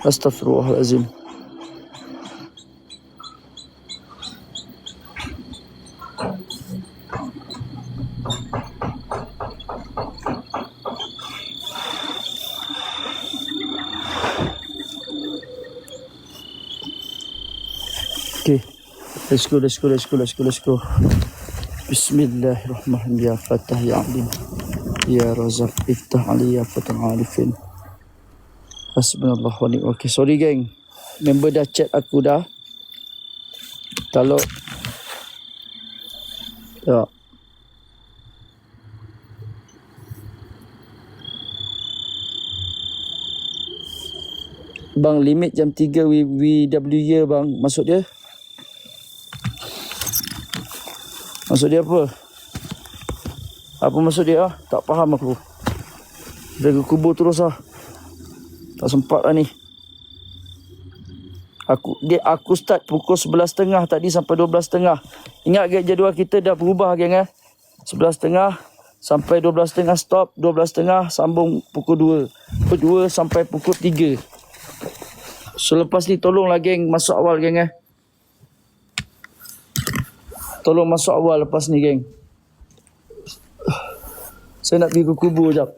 Astaghfirullahalazim. Okay, let's go. Bismillahirrahmanirrahim. Ya Fatah ya Alim, ya Razak iftah ali ya Fatah Arifin. Hasbunallah wa ni'mal wakil. Sorry geng, member dah chat aku dah. Kalau ya, bang, limit jam 3 WWY bang. Maksud dia apa? Apa maksud dia? Tak faham aku. Jaga kubur terus lah. Tak sempat lah ni. Aku start pukul 11.30 tadi sampai 12.30. Ingat ke jadual kita dah berubah geng 11.30 sampai 12.30 stop, 12.30 sambung pukul 2. 2 sampai pukul 3. So lepas ni tolonglah geng masuk awal geng Tolong masuk awal lepas ni geng. Saya nak pergi ke kubur jap.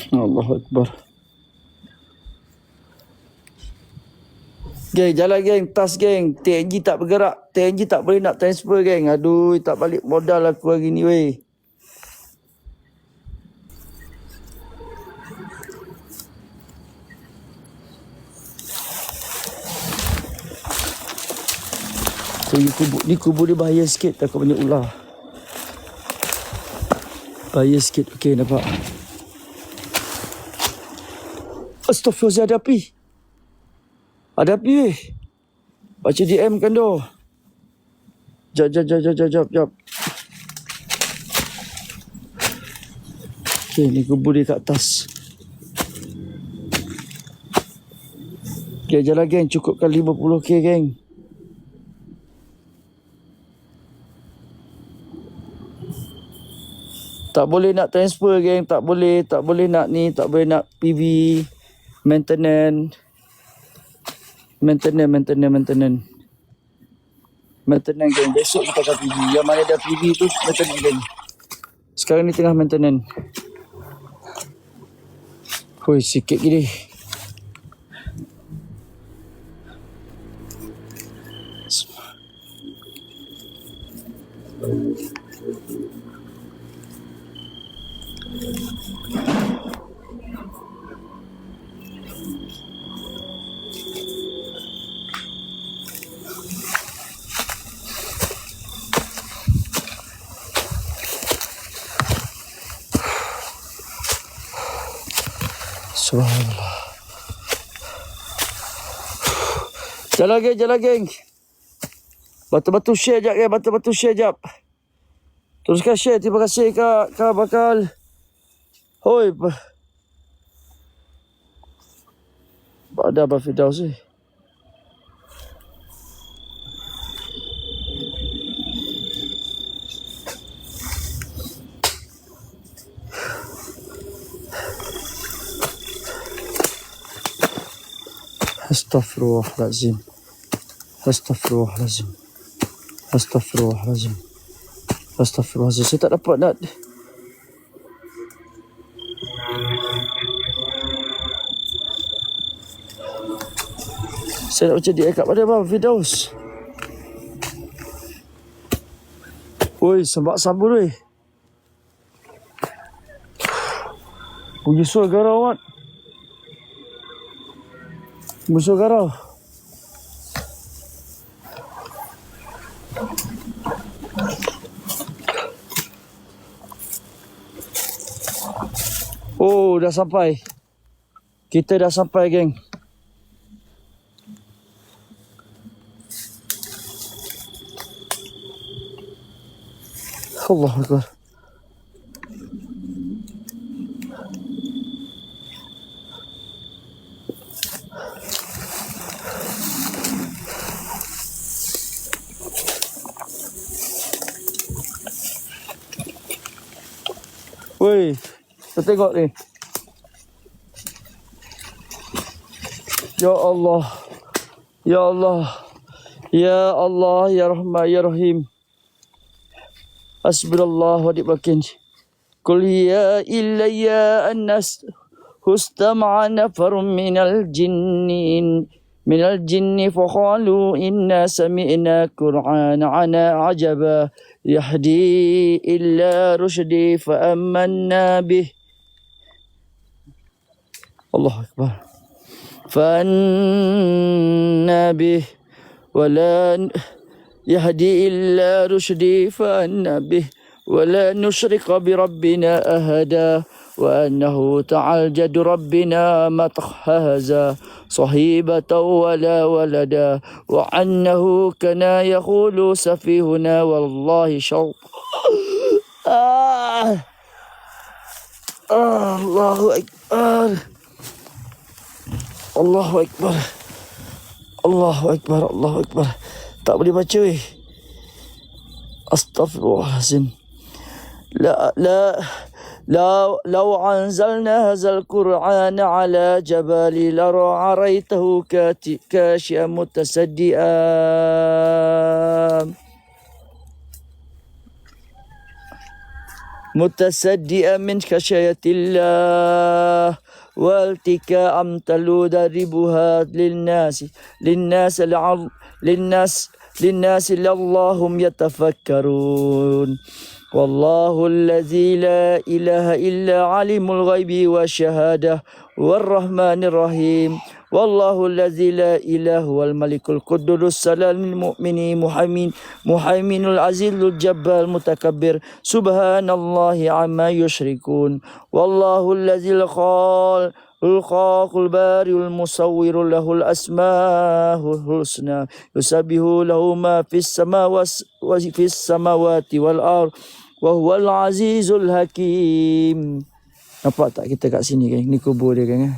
Allahu Akbar. Geng, jalan geng, tas geng. TNG tak bergerak. TNG tak boleh nak transfer geng. Aduh, tak balik modal aku hari ni weh. So, ni kubur dia bahaya sikit. Takut banyak ular. Bahaya sikit. Okey, nampak. Astaghfirullah, ada api. Ada api weh. Baca DM kan doh. Jap. Okey, ni kubur dia kat atas. Okay, jalan geng. Cukupkan 50k geng. Tak boleh nak transfer geng. Tak boleh nak ni. Tak boleh nak PV. Maintenance geng. Besok kita akan PV. Yang mana dah PV tu maintenance geng. Sekarang ni tengah maintenance. Hoi, sikit gini. Subhanallah. Jalan geng. Batu-batu share jap geng. Teruskan share. Terima kasih Kak Bakal. Hoi. Ada Abang Firdaus ni. Astaghfirullahalazim. Saya tak dapat nak. Saya nak baca dia kat pada Abang Firdaus. Oi, sembak sabun weh. Bunyi suara garau mat. Musuh garau. Oh, dah sampai. Kita dah sampai, geng. Allahu Akbar. Woi, kau tengok ni. Ya Allah. Ya Allah. Ya Allah, Ya Rahman, Ya Rahim. Hasbunallah wa ni'mal wakil. Qul ya ilayya annas hustama'a nafarun minal jinni faqalu inna sami'na qur'ana ajaba yahdi illa rushdi fa amanna bih. Allahu akbar. Fa anna bih wala يهدي إلا رشدي فأنا به ولا نشرك بربنا أحدا وأنه تعالى جد ربنا ما اتخذ صهيبة ولا ولدا وأنه كان يقول سفيهنا والله شر الله أكبر الله أكبر الله أكبر الله أكبر. Tak boleh baca weh. Astaghfirullahalazim. لو أنزلنا هذا القرآن على جبل لرأيته كاشئا متصدئا من خشية الله والتكاء تلودربها للناس لعلهم يتفكرون والله الذي لا إله إلا عالم الغيب والشهادة والرحمن الرحيم والله الذي لا إله هو الملك القدوس السلام المؤمن محيمن العزيز الجبار المتكبر سبحان الله عما يشركون والله الذي الخالق البارئ المصور له الأسماء الحسنى يسبح له ما في السماوات والأرض وهو العزيز الحكيم. Nampak tak kita kat sini kan? Ni kubur dia kan?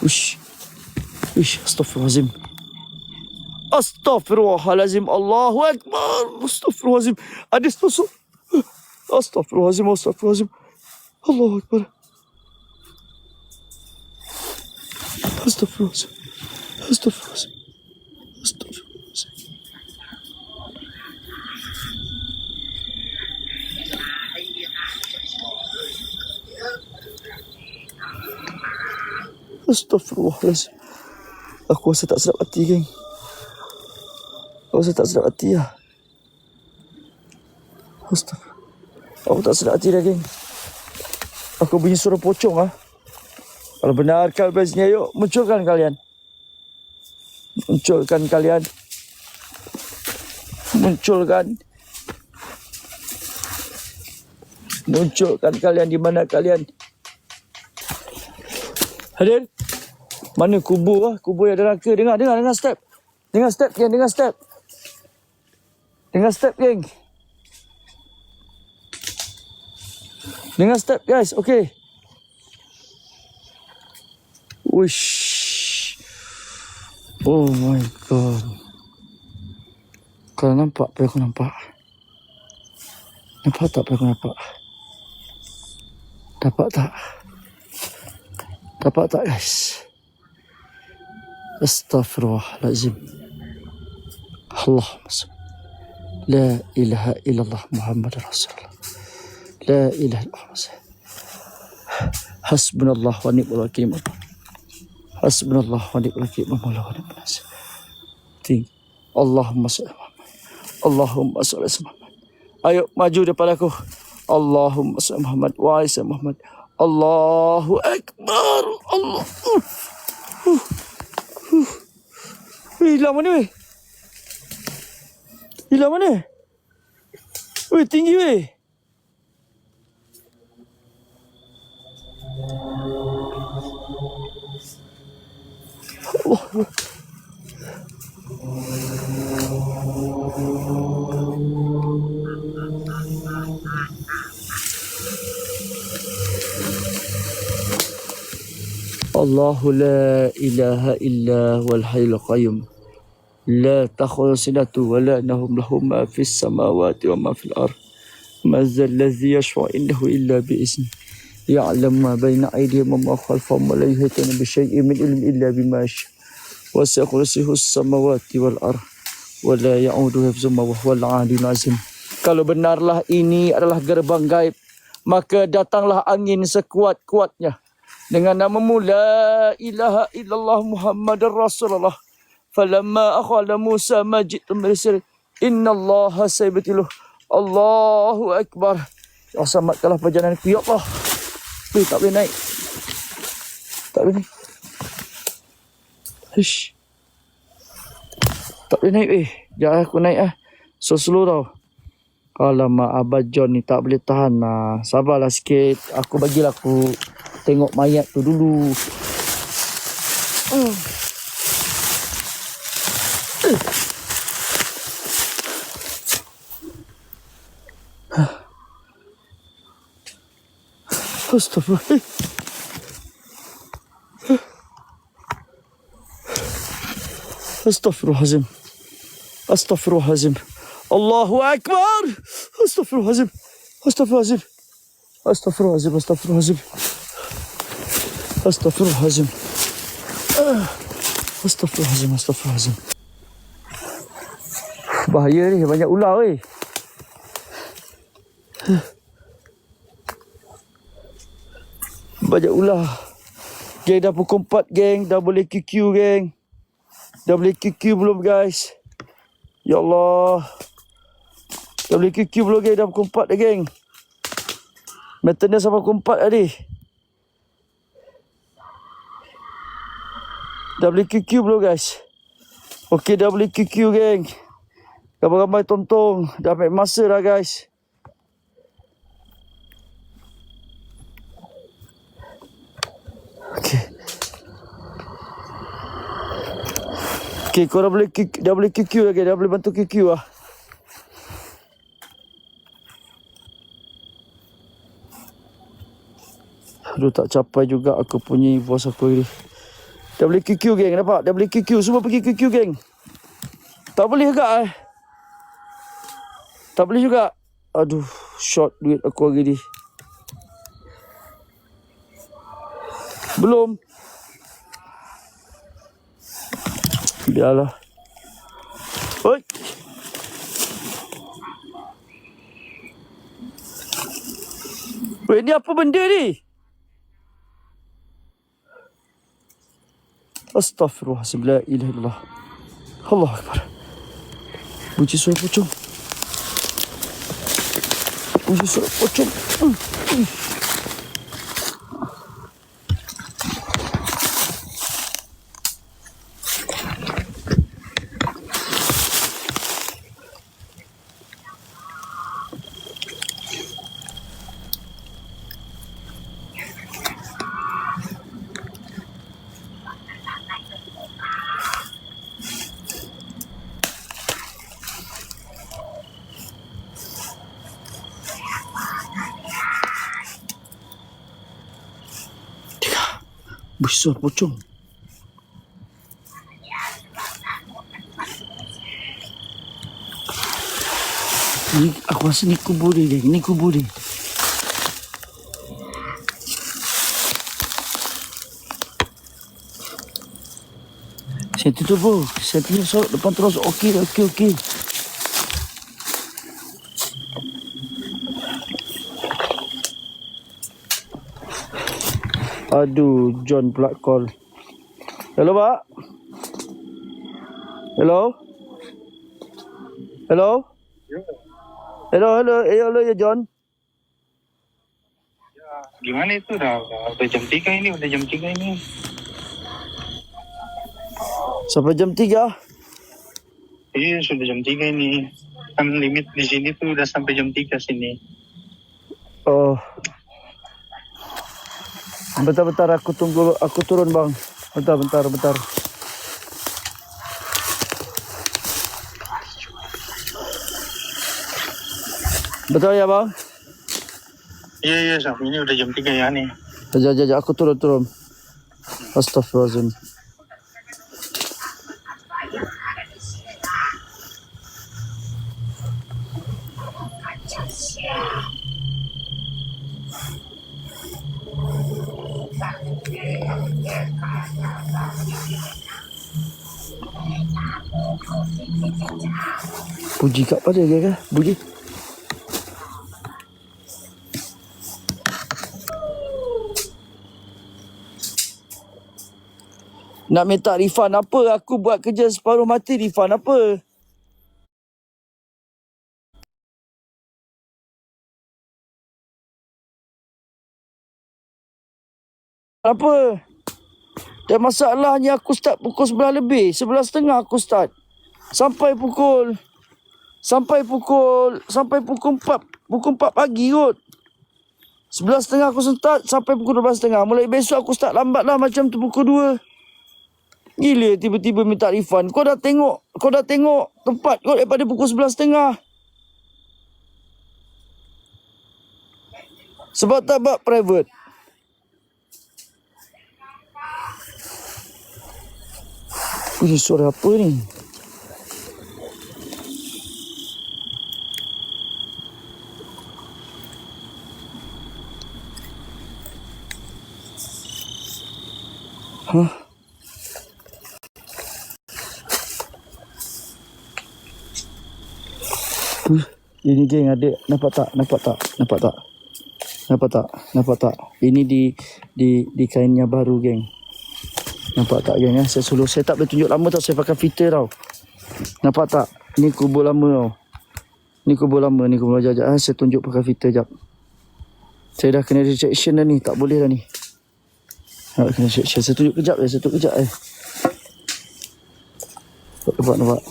Uish. Astaghfirullahalazim. Astaghfirullahalazim. Allahu Akbar. Astaghfirullahalazim. Ada sosok. Astaghfirullahalazim. Allahu Akbar. Astaghfirullahalazim. Astaghfirullahalazim. Aku rasa tak sedap hati, geng. Aku rasa tak sedap hati lah. Astaghfirullah. Aku tak sedap hati dah, geng. Aku bunyi suara pocong lah. Kalau benar kalbaznya, yuk munculkan kalian. Munculkan kalian di mana kalian. Hadir. Mana kubur lah? Kubur yang ada neraka. Dengar step. Dengar step, geng. Dengar step, guys. Okay. Wish. Oh my God. Kalau nampak apa aku nampak? Nampak tak apa aku nampak? Dapat tak, guys? Astaghfirullahalazim. Allahumma salli. La ilaha illallah Muhammad Rasulullah. La ilaha illallah. Hasbunallah wa ni'mal wakil. Hasbunallah wa ni'mal wakil. Allahumma salli. Allahumma salli Muhammad. Ayo maju depan aku. Allahumma salli Muhammad wa ala Muhammad. Allahu Akbar. Allah. Hilang mana weh? Weh, tinggi weh. Allah. Allahu la ilaha illa wal hayyul qayyum. La takhudhuhu sinatun wa la nawm lahu ma fis samawati wa ma fil ardh. ما ذا الذي يشفع عنده إلا بإذنه يعلم ما بين أيديهم وما خلفهم ولا يحيطون بشيء من علم إلا بما شاء وسع كرسيه السماوات والأرض ولا يعوده حفظهما وهو العلي العظيم. Kalau benarlah ini adalah gerbang gaib, maka datanglah angin sekuat-kuatnya dengan namamu la ilaha illallah Muhammadar Rasulullah. Falamma akhala Musa majidun birsir innallaha sayabtiluh. Allahu akbar. Ya selamatkanlah perjalananku ya Allah. Tak boleh naik. Tak boleh naik. Ish. Tak boleh naik Jangan aku naik So slow tau. Alamak, Abah John ni tak boleh tahan lah. Sabarlah sikit. Aku bagilah aku tengok mayat tu dulu. Astagfirullah. Astagfirullahalazim. Astagfirullahalazim. Allahu Akbar. Astagfirullahalazim. Astagfirullahalazim. Astagfirullahalazim. Astagfirullahalazim. Astagfirullahalazim. Astagfirullahalazim. Astagfirullahalazim. Bahaya ni, banyak ular Banyak ular. Geng dah pukul 4 geng. Dah boleh QQ geng. Dah boleh QQ belum guys? Ya Allah. Dah boleh QQ belum geng? Dah pukul 4 dah geng. Maintenance sampai pukul 4 tadi. Dah boleh QQ belum guys? Okey, dah boleh QQ geng. Ramai-ramai tonton. Dah ambil masa dah guys. Okey. Okey, korang boleh dah boleh QQ lagi. Dah boleh bantu QQ lah. Aduh, tak capai juga aku punya bos aku ni. Dah boleh QQ geng, nampak? Dah boleh QQ. Semua pergi QQ geng. Tak boleh juga Tak boleh juga. Aduh, short duit aku hari ni. Belum. Biarlah. Oi. Weh, ni apa benda ni? Astaghfirullahaladzim. La ilaha illallah. Allahu Akbar. Bunyi suara pocong. Bunyi suara pocong. Besar pocong. Ni aku rasa ni kubur dia. Ni kubur dia. Saya tutup bro. Saya punya sorok depan terus. Okey. Aduh, John pula call. Hello, Pak. Hello. Hello, ya John. Ya, gimana itu dah jam 3 ini, udah jam 3 ini. Sampai jam 3? Iya, sudah jam 3 ini. Kan limit di sini tuh udah sampai jam 3 sini. Oh. Bentar, aku tunggu, aku turun bang. Bentar. Betul ya bang? Iya, sampai ini udah jam 3 ya nih. Jajah, aku turun. Astagfirullahaladzim. Puji kat pada dia ke? Puji. Nak minta refund apa? Aku buat kerja separuh mati, refund apa? Apa? Dan masalahnya aku start pukul 11 lebih. 11.30 aku start. Sampai pukul 4 pagi kot. 11.30 aku start sampai pukul 12.30. Mulai besok aku start lambat lah macam tu pukul 2. Gila tiba-tiba minta refund. Kau dah tengok tempat kau daripada pukul 11.30. Sebab tak buat private. Ini suara apa ni? Hah? Ini geng ada, nampak tak? Ini di kainnya baru geng. Nampak tak geng? Saya suluh, saya tak boleh tunjuk lama tau, saya pakai filter tau. Nampak tak? Ni kubur lama tau. Ni kubur lama. Jap. Saya tunjuk pakai filter jap. Saya dah kena rejection dah ni, tak boleh dah ni. Kena rejection. Saya tunjuk kejap. Nampak.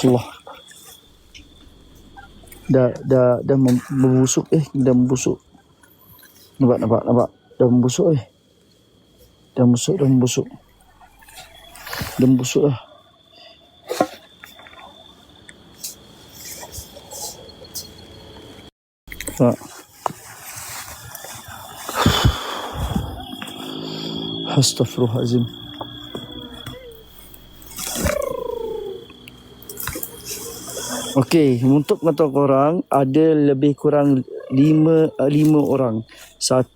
Allah. Dah membusuk dah membusuk. Nampak. Dah membusuk Dah membusuk dah. Tak. Astaghfirullahalazim. Okey, untuk kata korang ada lebih kurang 5 orang. 1,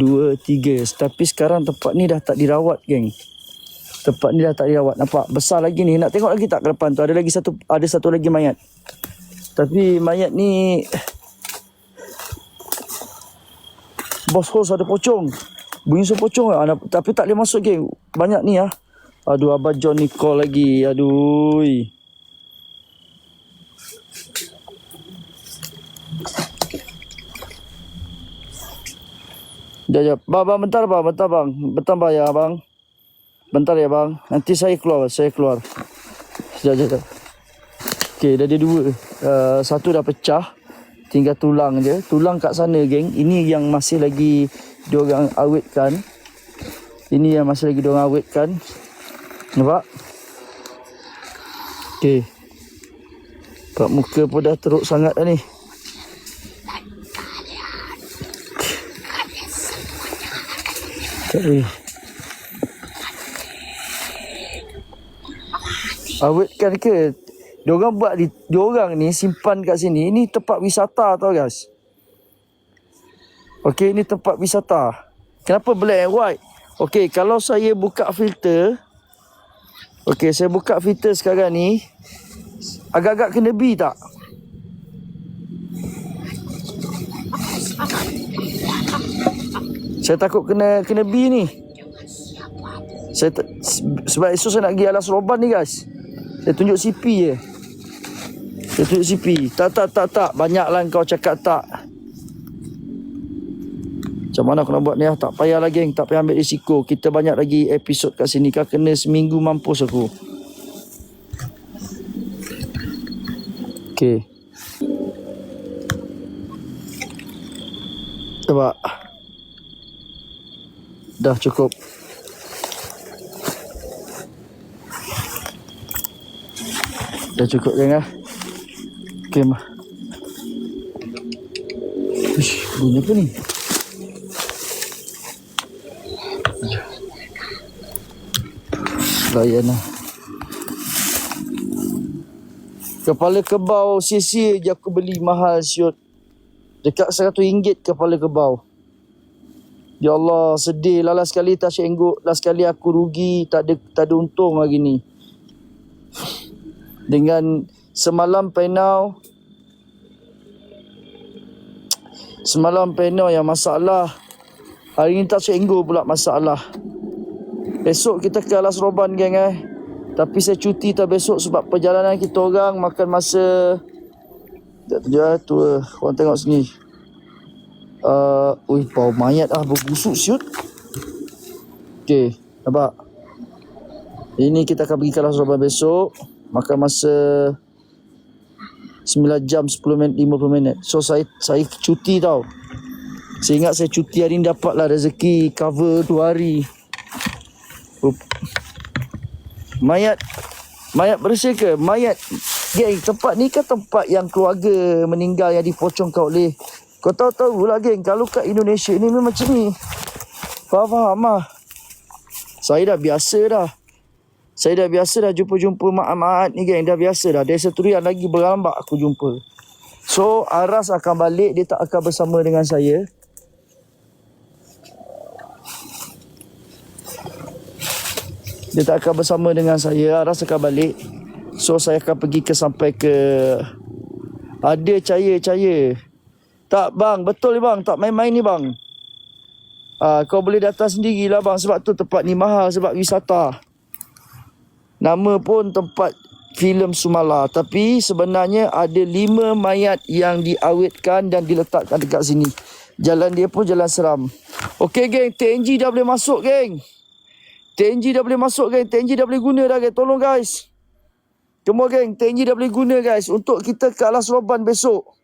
2, 3. Tapi sekarang tempat ni dah tak dirawat geng. Nampak besar lagi ni. Nak tengok lagi tak ke depan tu? Ada satu lagi mayat. Tapi mayat ni bos hos ada pocong. Bunyi suara pocong lah. Tapi tak boleh masuk geng. Banyak ni ah. Aduh, Abah John ni call lagi. Aduh. Jap. Bang, bentar bang. Bentar ya bang. Bentar ya bang. Nanti saya keluar. Sekejap. Okey, dah ada 2. Satu dah pecah. Tinggal tulang je. Tulang kat sana geng. Ini yang masih lagi diorang awetkan. Nampak? Okey. Kat muka pun dah teruk sangat dah ni. Awetkan ke? Diorang ni simpan kat sini. Ini tempat wisata tau guys. Okey, ini tempat wisata. Kenapa black and white? Okey, kalau saya buka filter. Okey, saya buka filter sekarang ni. Agak-agak kena B tak? Saya takut kena B ni. Sebab esok saya nak pergi Alas Roban ni guys. Saya tunjuk CP je. Tak. Banyaklah kau cakap tak. Macam mana aku nak buat ni lah. Tak payah lagi geng. Tak payah ambil risiko. Kita banyak lagi episod kat sini. Kau kena seminggu mampus aku. Okey. Nampak. Dah cukup. Dah cukup geng lah. Okey mah. Bunyi apa ni? Layan lah. Kepala kebau sia-sia je aku beli mahal siut. Dekat RM100 kepala kebau. Ya Allah, sedih lah sekali tak engguk. Last sekali aku rugi, tak ada untung hari ni. Dengan semalam penau yang masalah. Hari ni tak engguk pula masalah. Esok kita ke Alas Roban geng Tapi saya cuti tak besok sebab perjalanan kita orang makan masa. Tak terjadi tu korang tengok sini. Bau mayat berbusuk siut. Okay, nampak? Ini kita akan pergi ke Alas Roban besok. Makan masa 9 jam 10 minit 50 minit. So saya cuti tau. Saya ingat saya cuti hari ni dapatlah rezeki cover 2 hari. Mayat bersih ke? Mayat geng, tempat ni kan tempat yang keluarga meninggal yang dipocongkan oleh. Kau tahu lah geng, kalau kat Indonesia ni memang macam ni. Faham lah. Saya dah biasa dah jumpa mak-mak ni geng. Dah biasa dah. Dari satu rian lagi berambak aku jumpa. So Aras akan balik. Dia tak akan bersama dengan saya. Aras akan balik. So saya akan pergi sampai ke. Ada cahaya. Tak bang, betul ni bang. Tak main-main ni bang. Kau boleh datang sendirilah bang. Sebab tu tempat ni mahal. Sebab wisata. Nama pun tempat filem Sumala. Tapi sebenarnya ada 5 mayat yang diawetkan dan diletakkan dekat sini. Jalan dia pun jalan seram. Okey geng, TNG dah boleh masuk geng. TNG dah boleh guna dah geng. Tolong guys. Come on geng, TNG dah boleh guna guys. Untuk kita ke Alas Roban besok.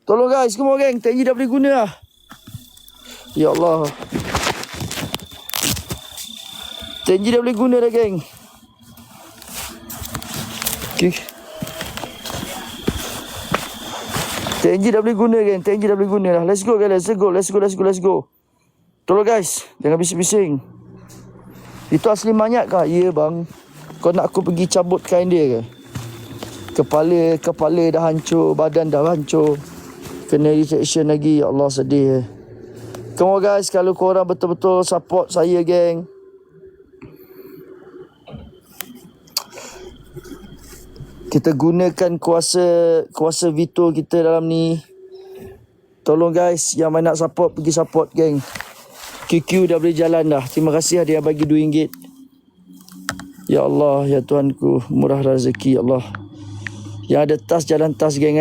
Tolong guys, come on geng. TNG dah boleh guna lah. Ya Allah. TNG dah boleh guna dah geng. Okay. TNG dah boleh guna geng. TNG dah boleh guna dah. Let's go guys. Let's go. Tolong guys. Jangan bising-bising. Itu asli mayat kah? Ya bang. Kau nak aku pergi cabut kain dia ke? Kepala dah hancur. Badan dah hancur. Kena rejection lagi. Ya Allah, sedih. Come on guys. Kalau korang betul-betul support saya geng. Kita gunakan kuasa veto kita dalam ni. Tolong guys. Yang mana nak support, pergi support geng. QQ dah boleh jalan dah. Terima kasih dia bagi RM2. Ya Allah, ya Tuhanku, murah rezeki ya Allah. Yang ada tas, jalan tas geng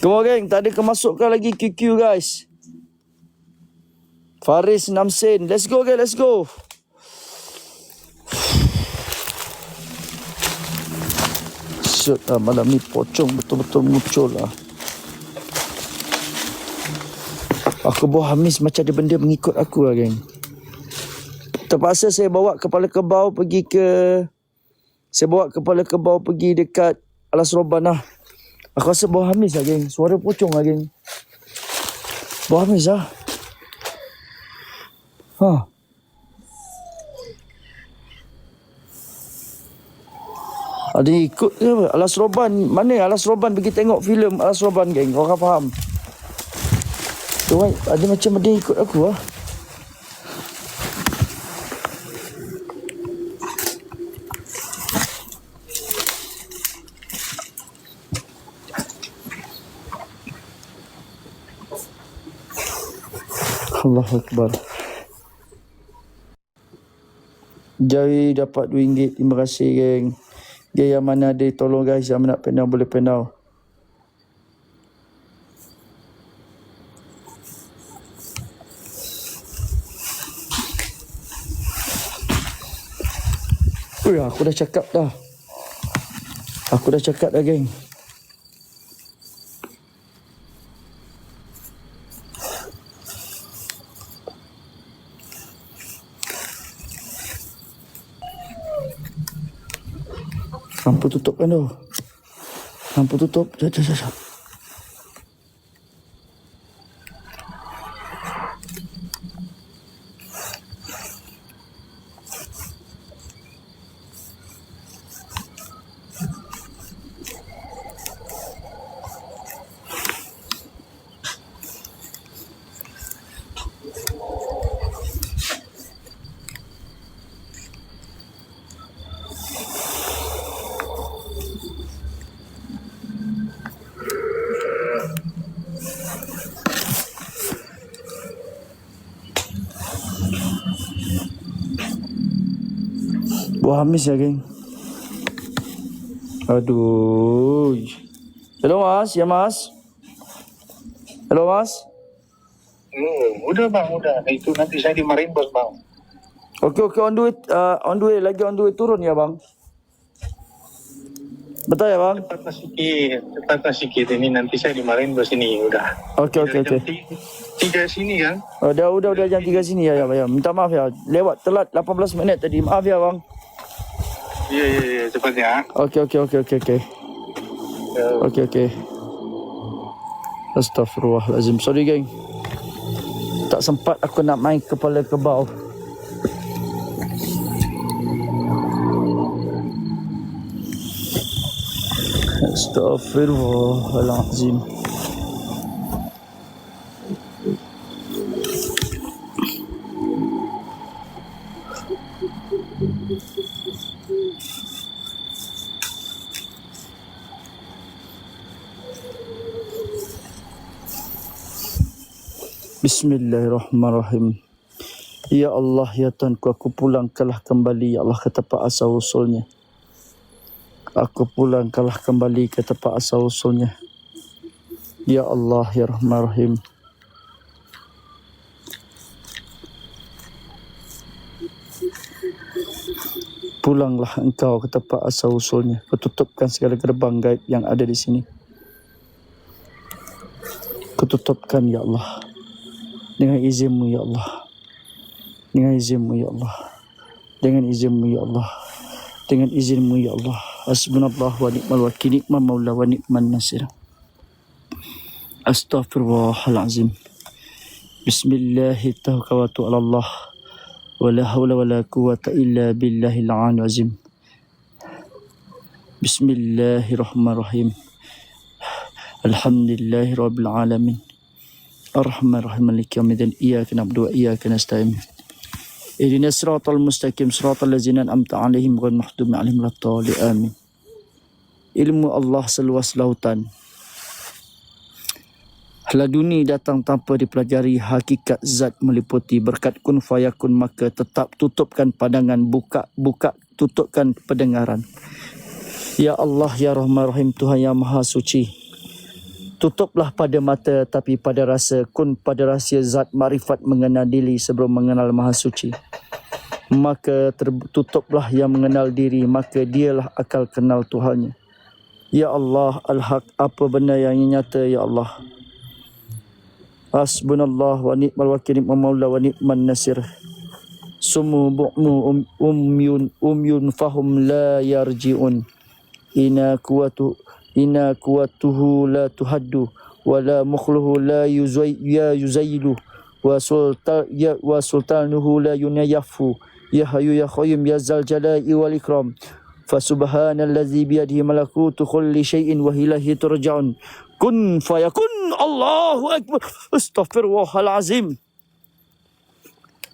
Come on geng, tak ada kemasukan lagi QQ guys. Faris 6 sen. Let's go geng, let's go. Malam ni pocong betul-betul muncul lah. Aku bau hamis macam ada benda mengikut aku lah geng. Terpaksa saya bawa kepala kebau pergi dekat Alas Roban lah. Aku rasa bau hamis lah geng. Suara pocong lah geng. Bau hamis lah. Ada ikut ke apa? Alas Roban. Mana Alas Roban pergi tengok filem Alas Roban geng. Korang faham? Tu ada macam dia ikut aku lah. Allahu Akbar. Jari dapat RM2. Terima kasih geng. Dia yang mana ada, tolong guys. Yang nak penau boleh penau. Aku dah cakap dah geng. Lampu tutupkan tu. Lampu tutup. Jap. Buah habis ya, geng. Aduh. Hello, Mas. Ya, Mas. Hello, Mas. Udah bang, udah. Itu nanti saya dimarahin bos bang. Okey, on the way. Lagi on the way turun ya, bang. Betul ya, bang? Cepatlah sikit. Ini nanti saya dimarahin bos ini, udah. Okey. Jam 3 sini kan? Udah jam 3 sini ya. Minta maaf ya. Lewat telat 18 minit tadi. Maaf ya, bang. Iya, cepat ya. Okey. Okey. Astaghfirullahalazim. Sorry, geng. Tak sempat aku nak main kepala kebau. Astaghfirullahalazim. Bismillahirrahmanirrahim. Ya Allah, ya Tuhanku, aku pulangkanlah kembali, ya Allah, ke tempat asal usulnya. Aku pulangkanlah kembali ke tempat asal usulnya. Ya Allah, ya Rahman Rahim. Pulanglah engkau ke tempat asal usulnya. Kau tutupkan segala gerbang gaib yang ada di sini. Kau tutupkan, ya Allah. Dengan izinmu, ya Allah. Dengan izinmu, ya Allah. Dengan izinmu, ya Allah. Dengan izinmu, ya Allah. Hasbunallah wa ni'mal wakil, ni'mal maula wa ni'man nasir. Astaghfirullahalazim. Bismillahi tawakkaltu ala Allah. Wa la hawla wa la quwwata illa billahil aliyyil azim. Bismillahirrahmanirrahim. Alhamdulillahi rabbil alamin. Ar-Rahman-Rahim, Maliki yaumiddin. Iyyaka na'budu wa iyyaka nasta'in. Ihdinas siratal mustaqim, siratal ladzina an'amta 'alaihim ghairil maghdubi 'alaihim waladdallin. Amin. Ilmu Allah seluas lautan. Laduni datang tanpa dipelajari, hakikat zat meliputi. Berkat kun fayakun, maka tetap tutupkan pandangan, buka tutupkan pendengaran. Ya Allah, ya Rahman Rahim, Tuhan yang Maha Suci. Tutuplah pada mata tapi pada rasa, kun pada rahsia zat marifat mengenal diri sebelum mengenal Maha Suci. Maka tertutuplah yang mengenal diri, maka dialah akal kenal Tuhannya. Ya Allah, Al-Haq, apa benda yang nyata, ya Allah. Hasbunallah wa ni'mal wakil, ni'mal maula wa ni'man nasir. Sumu bu'mu umyun fahum la yarji'un. Ina kuwatuhu la tuhaddu wa la mukhluhu la yuzayyilu wa sultanuhu la yunayafu. Ya Hayyu ya Qayyum ya Zal Jalali wal Ikram. Fa subhanallazi biyadihi malakutu kulli syai'in wa ilaihi turja'un. Kun fayakun. Allahu akbar. Astaghfirullahalazim.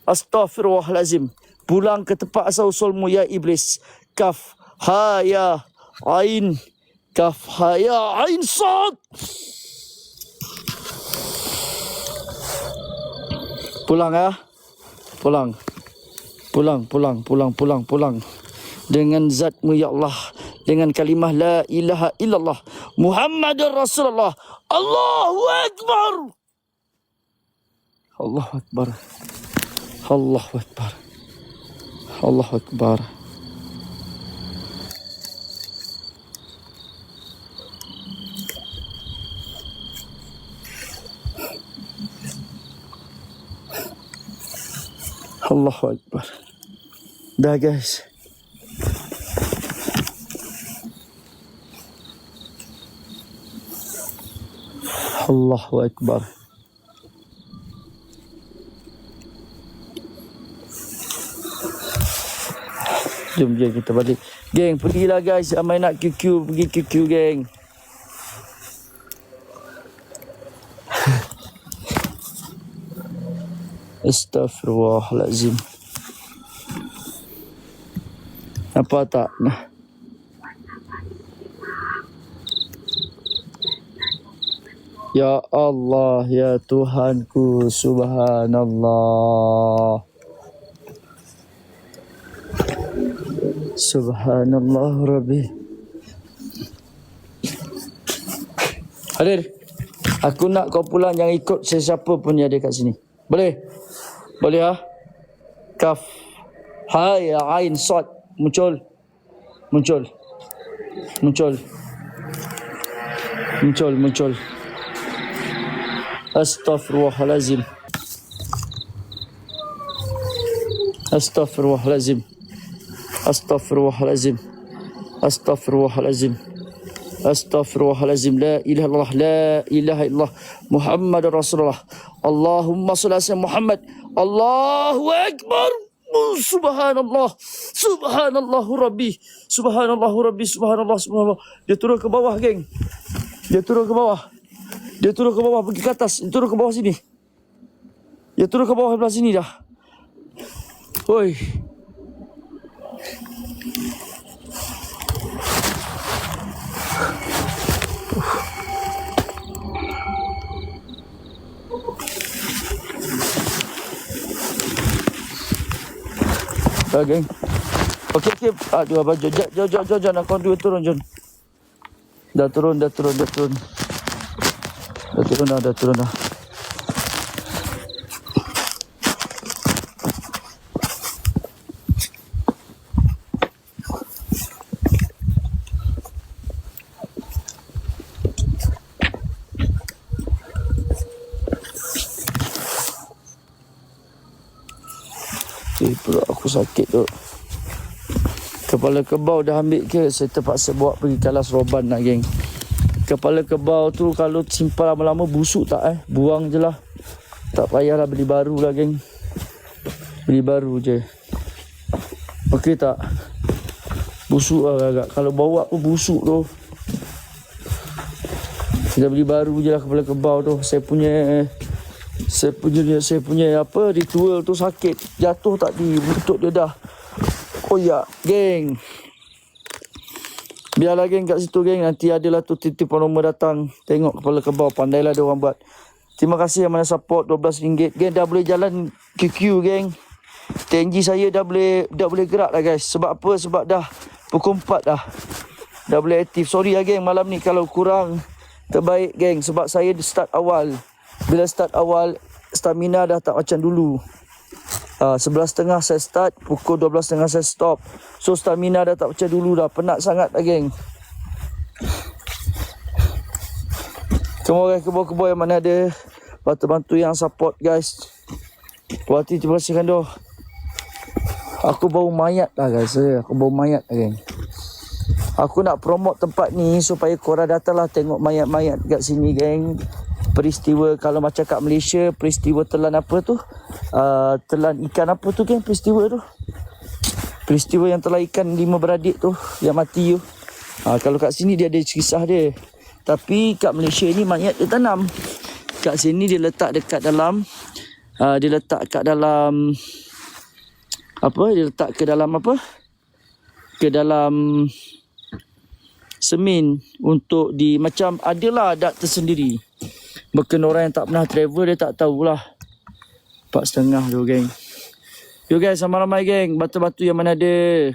Astaghfirullahalazim. Pulang ke tempat asal usulmu, ya iblis. Kaf ha ya ain. Kaf ha ya ain sad. Pulang ya. Pulang. Dengan zatmu, ya Allah. Dengan kalimah la ilaha illallah Muhammadur Rasulullah. Allahu Akbar. Allahu Akbar. Allahu Akbar. Allahu Akbar. Allahu Akbar. Dah guys. Allahu Akbar. Jom kita balik. Geng, pergilah guys. Amai nak QQ, pergi QQ geng. Astaghfirullahalazim. Apa tak? Nah. Ya Allah, ya Tuhanku, subhanallah. Subhanallah Rabbi. Hadir. Aku nak kau pulang, jangan ikut sesiapa pun yang ada kat sini. Boleh? Boleh ha? Kaf. Hai, ain, sad. Muncul. Muncul. Muncul. Muncul, muncul. Astaghfirullahalazim. Astaghfirullahalazim. Astaghfirullahalazim. Astaghfirullahalazim. Astaghfirullahalazim. La ilaha illallah. La ilaha illallah. Muhammad Rasulullah. Allahumma salli ala Muhammad. Allahu Akbar. Subhanallah. Subhanallah Rabbi. Subhanallah Rabbi. Subhanallah. Subhanallah. Dia turun ke bawah, geng. Dia turun ke bawah. Dia turun ke bawah, pergi ke atas. Dia turun ke bawah sini. Dia turun ke bawah sebelah sini dah. Oi. Okay. Okey. Aduh, abang John. John. Kau dua turun, John. Dah turun. Dah turun dah. Perut aku sakit tu. Kepala kebau dah ambil ke? Saya terpaksa bawa pergi Kalas Roban lah, geng. Kepala kebau tu kalau simpan lama-lama busuk tak buang je lah. Tak payahlah beli baru lah, geng. Beli baru je. Okey tak? Busuk lah agak. Kalau bawa pun busuk tu. Kita beli baru je lah kepala kebau tu. Saya punya apa, ritual tu sakit. Jatuh tadi, lutut dia dah. Oh ya, geng. Biarlah geng kat situ, geng. Nanti adalah tu titip nombor datang. Tengok kepala kebau. Pandailah dia orang buat. Terima kasih yang mana support RM12. Geng, dah boleh jalan QQ, geng. TNG saya dah boleh gerak dah, guys. Sebab apa? Sebab dah pukul 4 dah. Dah boleh aktif. Sorry lah, geng. Malam ni kalau kurang terbaik, geng. Sebab saya start awal. Bila start awal, stamina dah tak macam dulu. 11.30 saya start, pukul 12.30 saya stop. So stamina dah tak macam dulu dah. Penat sangat dah, geng. Semua orang kebau-kebau yang mana ada bantu-bantu yang support, guys. Wati terima kasih kan doh. Aku bau mayat dah, guys. Aku bau mayat dah, geng. Aku nak promote tempat ni supaya korang datanglah tengok mayat-mayat kat sini, geng. Peristiwa kalau macam kat Malaysia, peristiwa telan apa tu? Telan ikan apa tu, geng, peristiwa tu? Peristiwa yang telan ikan 5 beradik tu yang mati tu. Kalau kat sini dia ada kisah dia. Tapi kat Malaysia ni mayat dia tanam. Kat sini dia letak dekat dalam dia letak kat dalam apa? Dia letak ke dalam apa? Ke dalam semen untuk di macam adalah adat tersendiri. Mungkin orang yang tak pernah travel dia tak tahulah. 4.30 tu, geng. Yo guys, ramai-ramai, geng. Batu-batu yang mana ada.